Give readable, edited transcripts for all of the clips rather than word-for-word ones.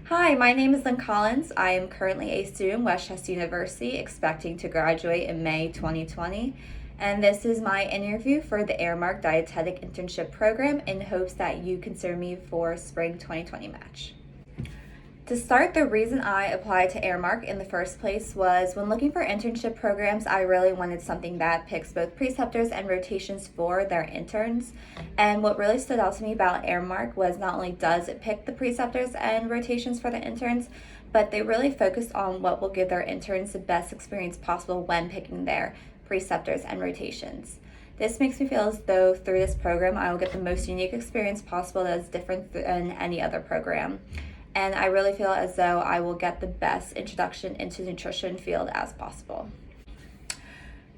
Hi, my name is Lynn. I am currently a student at Westchester University, expecting to graduate in May 2020. And this is my interview for the Aramark Dietetic Internship program in hopes that you consider me for spring 2020 match. To start, the reason I applied to Aramark in the first place was when looking for internship programs, I really wanted something that picks both preceptors and rotations for their interns. And what really stood out to me about Aramark was not only does it pick the preceptors and rotations for the interns, but they really focus on what will give their interns the best experience possible when picking their preceptors and rotations. This makes me feel as though through this program I will get the most unique experience possible that is different than any other program. And I really feel as though I will get the best introduction into the nutrition field as possible.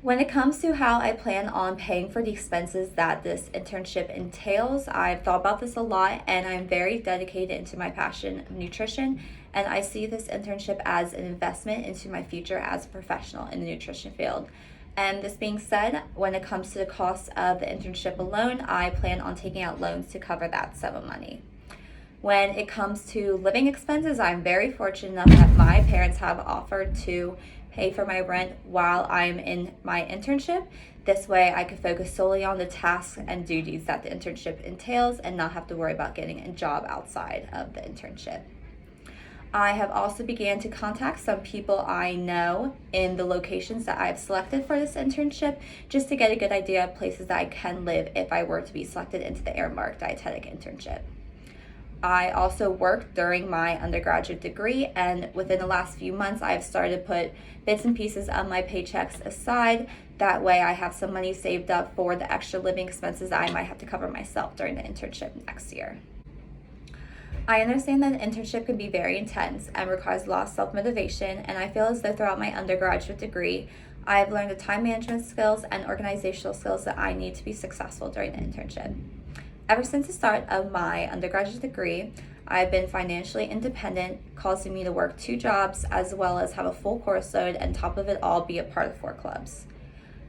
When it comes to how I plan on paying for the expenses that this internship entails, I've thought about this a lot and I'm very dedicated into my passion of nutrition, and I see this internship as an investment into my future as a professional in the nutrition field. And this being said, when it comes to the cost of the internship alone, I plan on taking out loans to cover that sum of money. When it comes to living expenses, I'm very fortunate enough that my parents have offered to pay for my rent while I'm in my internship. This way I could focus solely on the tasks and duties that the internship entails and not have to worry about getting a job outside of the internship. I have also began to contact some people I know in the locations that I've selected for this internship just to get a good idea of places that I can live if I were to be selected into the Aramark Dietetic Internship. I also worked during my undergraduate degree, and within the last few months I've started to put bits and pieces of my paychecks aside. That way I have some money saved up for the extra living expenses I might have to cover myself during the internship next year. I understand that an internship can be very intense and requires a lot of self-motivation, and I feel as though throughout my undergraduate degree I have learned the time management skills and organizational skills that I need to be successful during the internship. Ever since the start of my undergraduate degree, I've been financially independent, causing me to work 2 jobs as well as have a full course load and top of it all be a part of 4 clubs.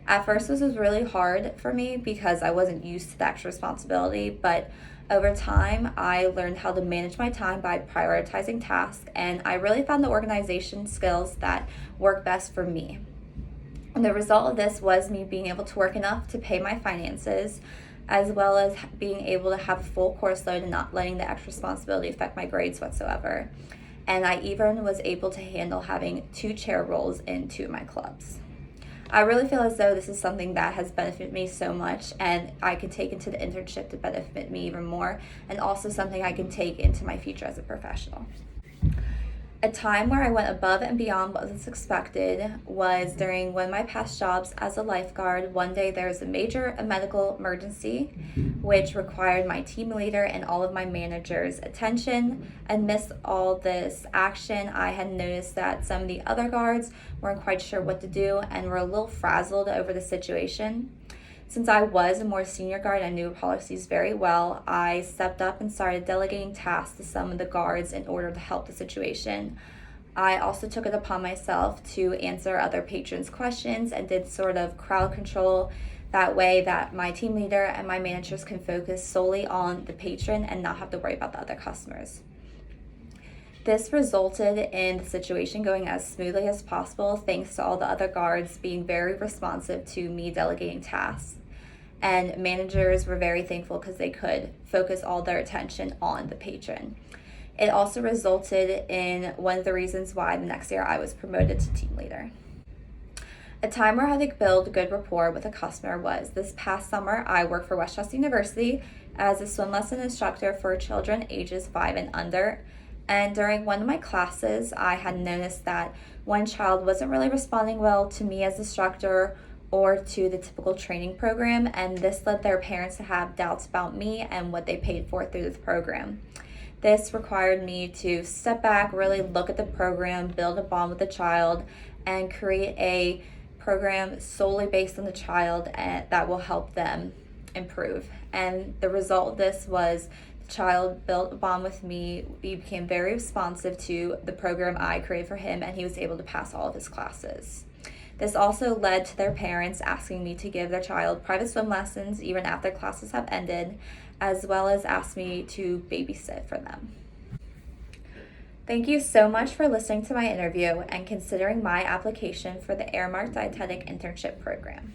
At first this was really hard for me because I wasn't used to the extra responsibility, but over time I learned how to manage my time by prioritizing tasks, and I really found the organization skills that work best for me. And the result of this was me being able to work enough to pay my finances, as well as being able to have a full course load and not letting the extra responsibility affect my grades whatsoever. And I even was able to handle having 2 chair roles in 2 of my clubs. I really feel as though this is something that has benefited me so much, and I can take into the internship to benefit me even more, and also something I can take into my future as a professional. A time where I went above and beyond what was expected was during one of my past jobs as a lifeguard. One day there was a major medical emergency which required my team leader and all of my managers' attention. Amidst all this action, I had noticed that some of the other guards weren't quite sure what to do and were a little frazzled over the situation. Since I was a more senior guard and knew policies very well, I stepped up and started delegating tasks to some of the guards in order to help the situation. I also took it upon myself to answer other patrons' questions and did sort of crowd control, that way that my team leader and my managers can focus solely on the patron and not have to worry about the other customers. This resulted in the situation going as smoothly as possible thanks to all the other guards being very responsive to me delegating tasks. And managers were very thankful because they could focus all their attention on the patron. It also resulted in one of the reasons why the next year I was promoted to team leader. A time where I had to build good rapport with a customer was this past summer. I worked for Westchester University as a swim lesson instructor for children ages 5 and under. And during one of my classes, I had noticed that one child wasn't really responding well to me as instructor or to the typical training program, and this led their parents to have doubts about me and what they paid for through this program. This required me to step back, really look at the program, build a bond with the child, and create a program solely based on the child that will help them improve. And the result of this was child built a bond with me. He became very responsive to the program I created for him, and he was able to pass all of his classes. This also led to their parents asking me to give their child private swim lessons even after classes have ended, as well as ask me to babysit for them. Thank you so much for listening to my interview and considering my application for the Aramark Dietetic Internship Program.